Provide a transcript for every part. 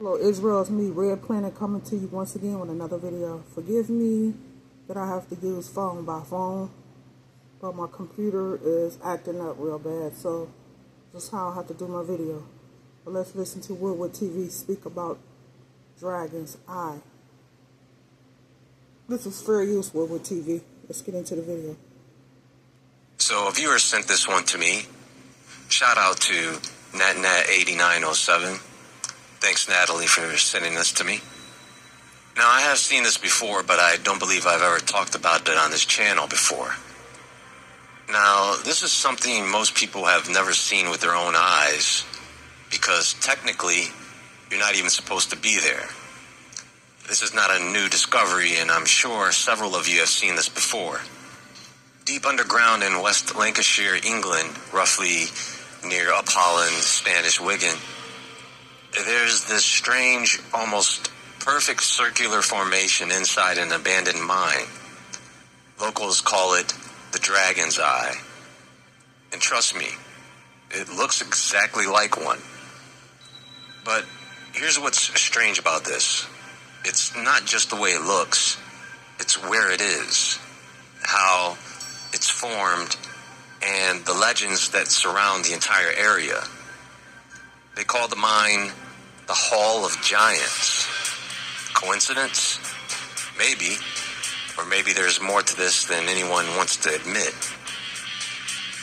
Hello Israel, it's me, Red Planet, coming to you once again with another video. Forgive me that I have to use phone by phone, but my computer is acting up real bad, so that's how I have to do my video. But let's listen to Woodward TV speak about Dragon's Eye. This is fair use, Woodward TV. Let's get into the video. So a viewer sent this one to me. Shout out to NatNat8907. Thanks, Natalie, for sending this to me. Now, I have seen this before, but I don't believe I've ever talked about it on this channel before. Now, this is something most people have never seen with their own eyes, because technically, you're not even supposed to be there. This is not a new discovery, and I'm sure several of you have seen this before. Deep underground in West Lancashire, England, roughly near Upholland, Spanish Wigan, there's this strange, almost perfect circular formation inside an abandoned mine. Locals call it the Dragon's Eye. And trust me, it looks exactly like one. But here's what's strange about this. It's not just the way it looks, it's where it is, how it's formed, and the legends that surround the entire area. They call the mine the Hall of Giants. Coincidence? Maybe. Or maybe there's more to this than anyone wants to admit.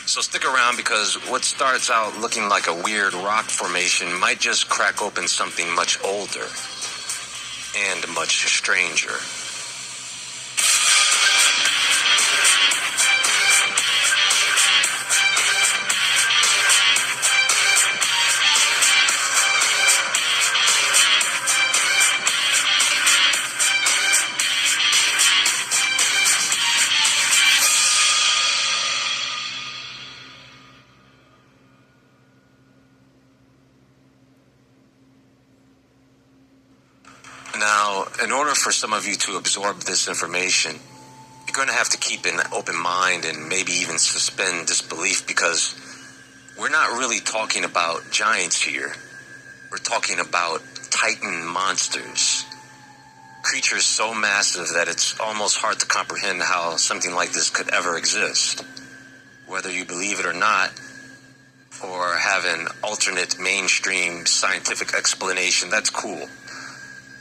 So stick around, because what starts out looking like a weird rock formation might just crack open something much older and much stranger. Now, in order for some of you to absorb this information, you're going to have to keep an open mind and maybe even suspend disbelief, because we're not really talking about giants here. We're talking about Titan monsters. Creatures so massive that it's almost hard to comprehend how something like this could ever exist. Whether you believe it or not, or have an alternate mainstream scientific explanation, that's cool.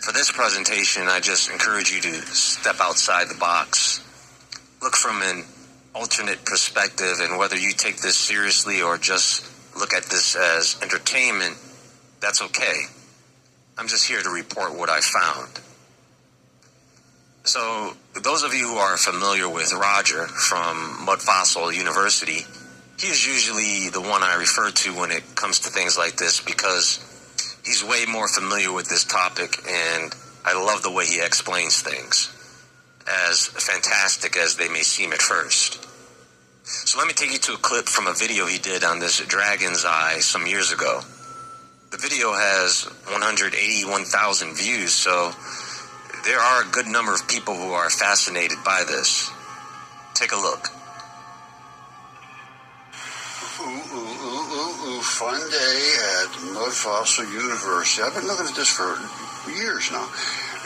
For this presentation, I just encourage you to step outside the box. Look from an alternate perspective, and whether you take this seriously or just look at this as entertainment, that's okay. I'm just here to report what I found. So, those of you who are familiar with Roger from Mud Fossil University, he's usually the one I refer to when it comes to things like this, because he's way more familiar with this topic, and I love the way he explains things, as fantastic as they may seem at first. So let me take you to a clip from a video he did on this Dragon's Eye some years ago. The video has 181,000 views, so there are a good number of people who are fascinated by this. Take a look. Fun day at Mud Fossil University. I've been looking at this for years now.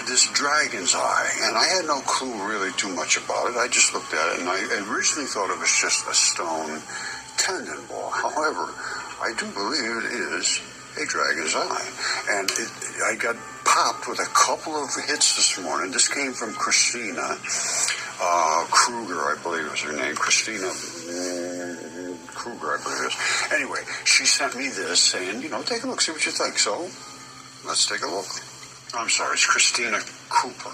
This Dragon's Eye, and I had no clue really too much about it. I just looked at it, and I originally thought it was just a stone tendon ball. However, I do believe it is a Dragon's Eye, and I got popped with a couple of hits this morning. This came from Christina Kruger, I believe was her name. Christina Kruger, I believe it is. Anyway, she sent me this saying, take a look, see what you think. So, let's take a look. I'm sorry, it's Christina Cooper.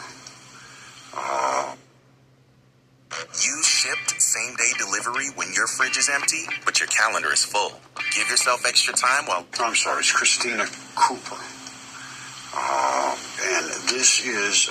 You shipped same-day delivery when your fridge is empty, but your calendar is full. Give yourself extra time while... I'm sorry, it's Christina Cooper. And this is...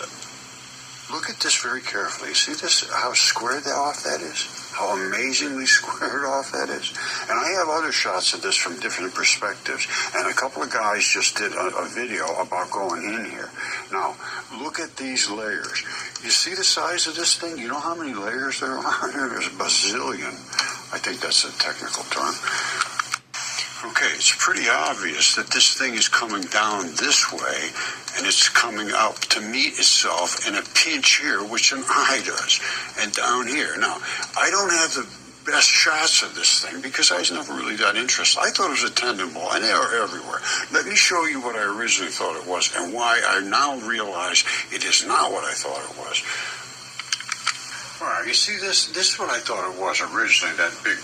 Look at this very carefully. See this, how squared off that is? How amazingly squared off that is? And I have other shots of this from different perspectives. And a couple of guys just did a video about going in here. Now, look at these layers. You see the size of this thing? You know how many layers there are? There's a bazillion. I think that's a technical term. Okay, it's pretty obvious that this thing is coming down this way, and it's coming up to meet itself in a pinch here, which an eye does, and down here. Now, I don't have the best shots of this thing because I was never really that interested. I thought it was a tendon ball, and they are everywhere. Let me show you what I originally thought it was and why I now realize it is not what I thought it was. All right, you see this? This is what I thought it was originally, that big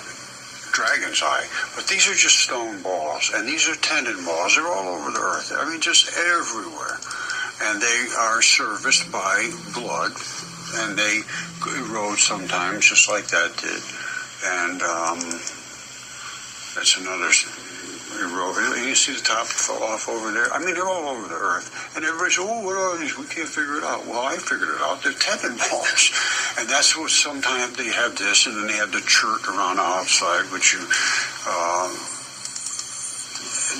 dragon's eye. But these are just stone balls, and these are tendon balls. They're all over the earth. I mean, just everywhere. And they are serviced by blood, and they erode sometimes, just like that did. And that's another erode. You see the top fell off over there? I mean, they're all over the earth. And everybody says, oh, what are these? We can't figure it out. Well, I figured it out. They're tendon balls. And that's what sometimes they have this, and then they have the chert around the outside, which you...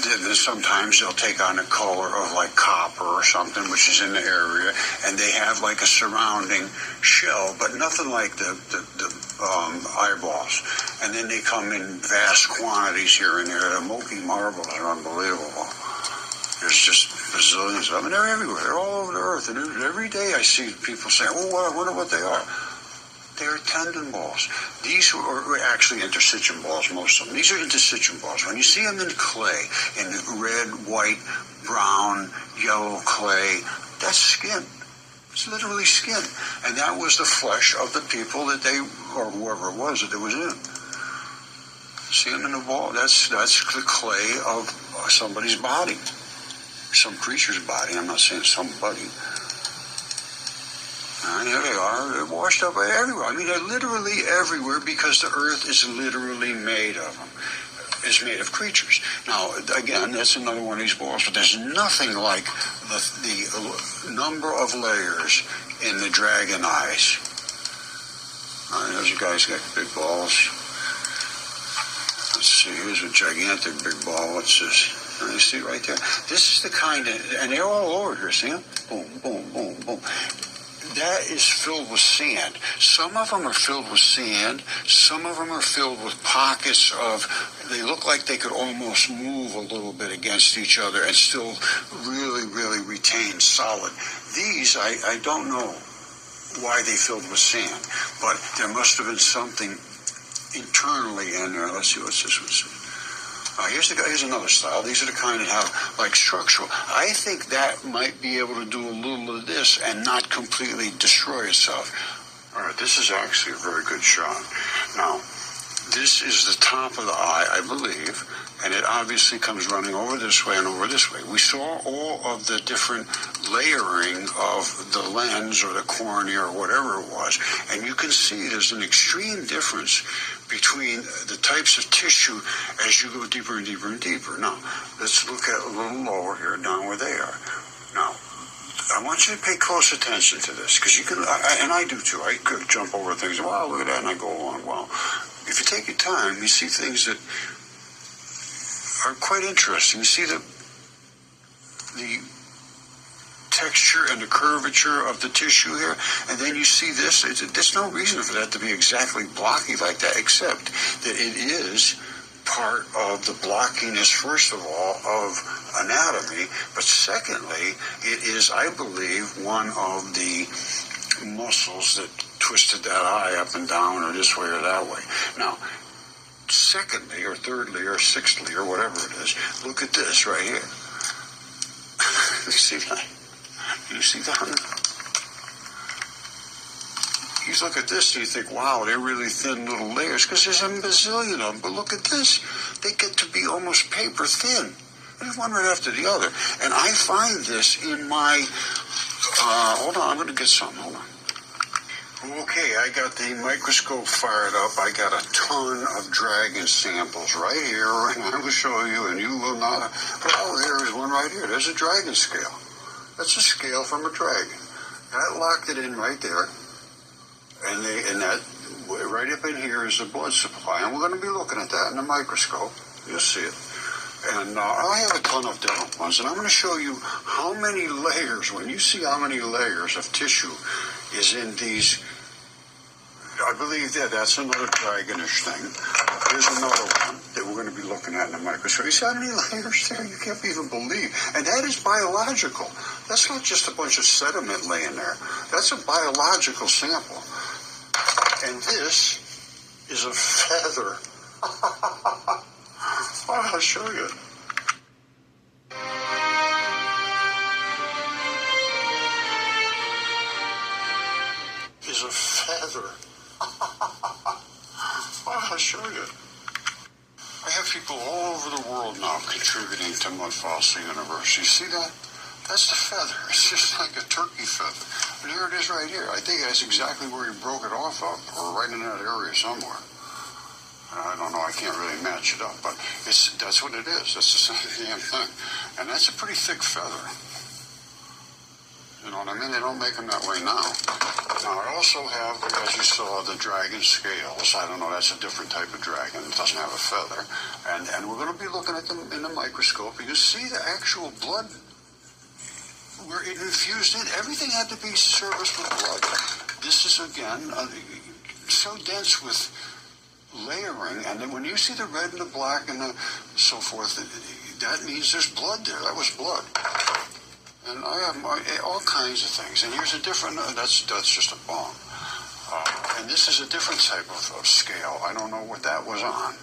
then sometimes they'll take on a color of like copper or something, which is in the area, and they have like a surrounding shell, but nothing like the eyeballs. And then they come in vast quantities here and there. The Moki marbles are unbelievable. There's just bazillions of them, and they're everywhere. They're all over the earth, and every day I see people saying, oh, I wonder what they are. They're tendon balls. These are actually interstitium balls, most of them. These are interstitium balls. When you see them in clay, in red, white, brown, yellow clay, that's skin. It's literally skin. And that was the flesh of the people that they, or whoever it was that it was in. See them in the ball? That's the clay of somebody's body. Some creature's body. I'm not saying somebody. And here they are. They're washed up everywhere. I mean, they're literally everywhere because the earth is literally made of them. It's made of creatures. Now, again, that's another one of these balls, but there's nothing like the number of layers in the dragon eyes. Those guys got big balls. Let's see, here's a gigantic big ball. What's this? You see it right there? This is the kind of, and they're all over here, see them? Boom, boom, boom, boom. That is filled with sand. Some of them are filled with sand. Some of them are filled with pockets of, they look like they could almost move a little bit against each other and still really, really retain solid. These, I don't know why they filled with sand, but there must have been something internally in there. Let's see, what's this one? Here's another style. These are the kind that have like structural. I think that might be able to do a little of this and not completely destroy itself. All right, this is actually a very good shot. Now, this is the top of the eye, I believe, and it obviously comes running over this way and over this way. We saw all of the different layering of the lens or the cornea or whatever it was, and you can see there's an extreme difference between the types of tissue as you go deeper and deeper and deeper. Now, let's look at a little lower here, down where they are. Now, I want you to pay close attention to this, because you can, and I do too. I could jump over things. Wow, look at that, and I go on. Wow. If you take your time, you see things that are quite interesting. You see the texture and the curvature of the tissue here, and then you see this. There's no reason for that to be exactly blocky like that, except that it is part of the blockiness, first of all, of anatomy, but secondly, it is, I believe, one of the muscles that twisted that eye up and down or this way or that way. Now, secondly or thirdly or sixthly or whatever it is, look at this right here. You see that? You see that? You look at this and you think, wow, they're really thin little layers, because there's a bazillion of them. But look at this. They get to be almost paper thin. There's one right after the other. And I find this in my... hold on, I'm going to get something. Hold on. Okay, I got the microscope fired up. I got a ton of dragon samples right here, and I will show you, and you will not... Well, there is one right here. There's a dragon scale. That's a scale from a dragon. That locked it in right there. And that right up in here is the blood supply. And we're going to be looking at that in the microscope. You'll see it. And I have a ton of different ones. And I'm going to show you how many layers, when you see how many layers of tissue is in these, I believe that's another dragonish thing. Here's another one that we're going to be looking at in the microscope. You see how many layers there? You can't even believe. And that is biological. That's not just a bunch of sediment laying there. That's a biological sample. And this is a feather. I'll show you. Is a feather. I'll show you. I have people all over the world now contributing to Mud Fossil University. See that? That's the feather. It's just like a turkey feather. And here it is right here. I think that's exactly where he broke it off of, or right in that area somewhere. I don't know. I can't really match it up, but that's what it is. That's the same damn thing. And that's a pretty thick feather. You know what I mean? They don't make them that way now. Now, I also have, as you saw, the dragon scales. I don't know, that's a different type of dragon. It doesn't have a feather. And we're going to be looking at them in the microscope. You can see the actual blood where it infused in. Everything had to be serviced with blood. This is, again, so dense with layering. And then when you see the red and the black and the so forth, that means there's blood there. That was blood. And I have all kinds of things. And here's a different, that's just a bone. And this is a different type of scale. I don't know what that was on.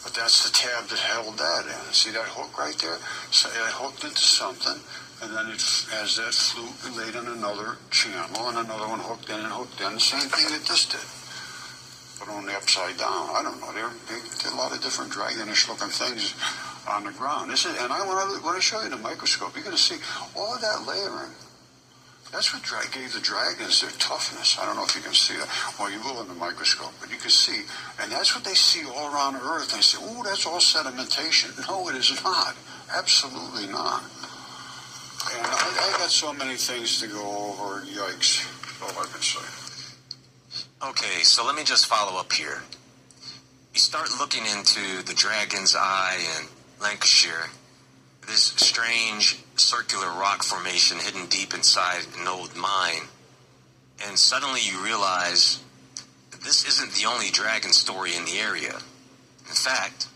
But that's the tab that held that in. See that hook right there? So it hooked into something. And then it, as that flew, it laid in another channel. And another one hooked in and hooked in. The same thing that this did. But only upside down. I don't know. They did a lot of different dragonish looking things on the ground. And I want to show you the microscope. You're going to see all of that layering. That's what gave the dragons their toughness. I don't know if you can see that. Well, you will in the microscope, but you can see. And that's what they see all around the Earth. They say, oh, that's all sedimentation. No, it is not. Absolutely not. And I got so many things to go over. Yikes. That's all I can say. Okay, so let me just follow up here. You start looking into the Dragon's Eye and Lancashire, this strange circular rock formation hidden deep inside an old mine, and suddenly you realize that this isn't the only dragon story in the area. In fact,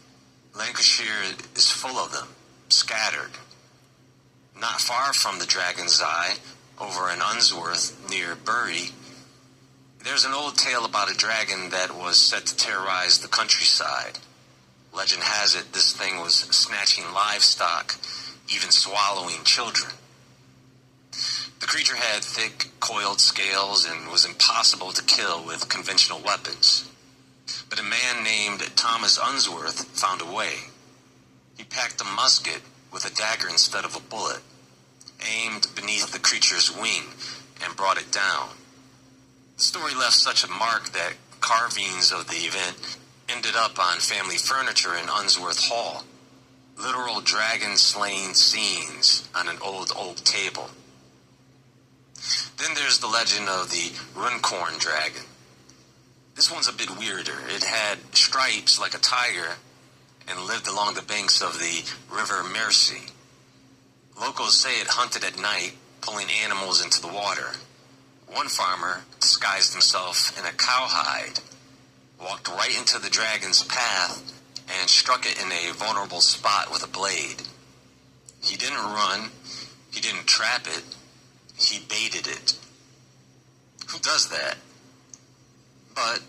Lancashire is full of them, scattered. Not far from the Dragon's Eye, over in Unsworth near Bury, there's an old tale about a dragon that was said to terrorize the countryside. Legend has it this thing was snatching livestock, even swallowing children. The creature had thick, coiled scales and was impossible to kill with conventional weapons. But a man named Thomas Unsworth found a way. He packed a musket with a dagger instead of a bullet, aimed beneath the creature's wing, and brought it down. The story left such a mark that carvings of the event ended up on family furniture in Unsworth Hall. Literal dragon-slaying scenes on an old oak table. Then there's the legend of the Runcorn dragon. This one's a bit weirder. It had stripes like a tiger and lived along the banks of the River Mersey. Locals say it hunted at night, pulling animals into the water. One farmer disguised himself in a cowhide, walked right into the dragon's path, and struck it in a vulnerable spot with a blade. He didn't run, he didn't trap it, he baited it. Who does that? But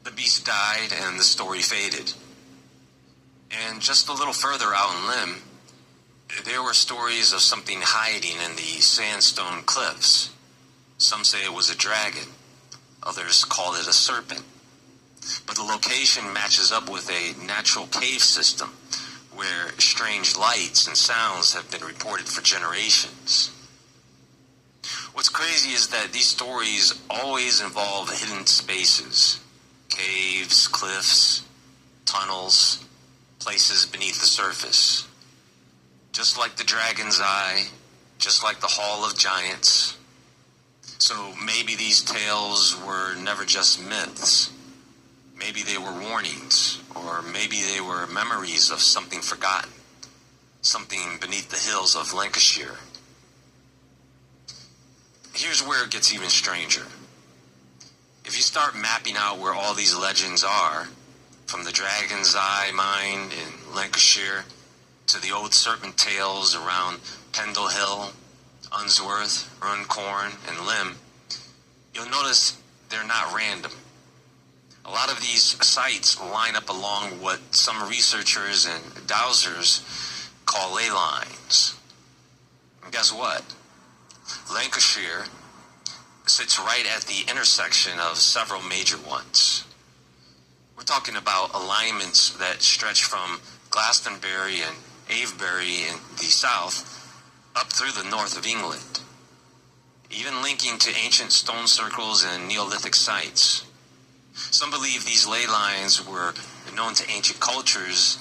the beast died and the story faded. And just a little further out in Lim, there were stories of something hiding in the sandstone cliffs. Some say it was a dragon, others call it a serpent. But the location matches up with a natural cave system where strange lights and sounds have been reported for generations. What's crazy is that these stories always involve hidden spaces, caves, cliffs, tunnels, places beneath the surface. Just like the Dragon's Eye, just like the Hall of Giants. So maybe these tales were never just myths. Maybe they were warnings, or maybe they were memories of something forgotten, something beneath the hills of Lancashire. Here's where it gets even stranger. If you start mapping out where all these legends are, From the Dragon's Eye mine in Lancashire to the old serpent tails around Pendle Hill, Unsworth, Runcorn, and Lymm, you'll notice they're not random. A lot of these sites line up along what some researchers and dowsers call ley lines. And guess what? Lancashire sits right at the intersection of several major ones. We're talking about alignments that stretch from Glastonbury and Avebury in the south up through the north of England, even linking to ancient stone circles and Neolithic sites. Some believe these ley lines were known to ancient cultures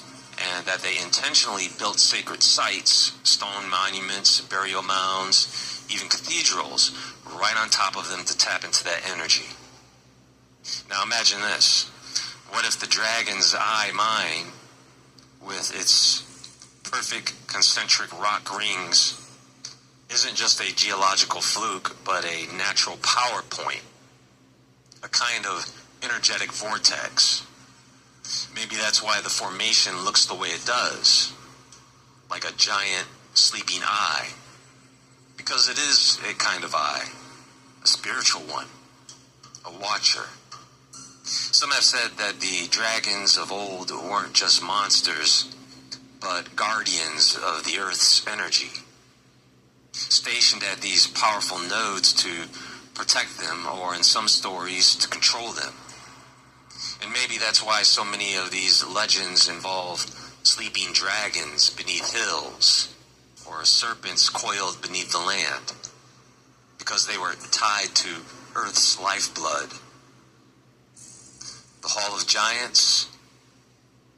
and that they intentionally built sacred sites, stone monuments, burial mounds, even cathedrals, right on top of them to tap into that energy. Now imagine this. What if the Dragon's Eye mine, with its perfect concentric rock rings, isn't just a geological fluke, but a natural power point, a kind of energetic vortex? Maybe that's why the formation looks the way it does, like a giant sleeping eye, because it is a kind of eye, a spiritual one, a watcher. Some have said that the dragons of old weren't just monsters, but guardians of the Earth's energy, stationed at these powerful nodes to protect them, or in some stories, to control them. And maybe that's why so many of these legends involve sleeping dragons beneath hills, or serpents coiled beneath the land, because they were tied to Earth's lifeblood. The Hall of Giants,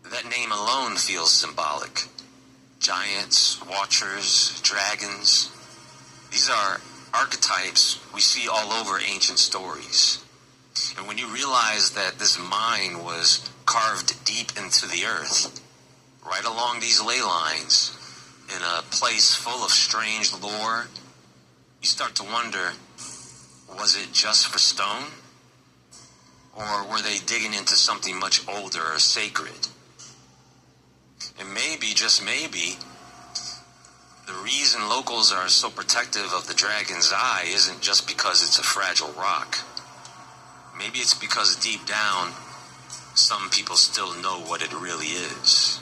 that name alone feels symbolic. Giants, watchers, dragons, these are archetypes we see all over ancient stories. And when you realize that this mine was carved deep into the earth, right along these ley lines, in a place full of strange lore, you start to wonder, was it just for stone? Or were they digging into something much older or sacred? And maybe, just maybe, the reason locals are so protective of the Dragon's Eye isn't just because it's a fragile rock. Maybe it's because deep down, some people still know what it really is.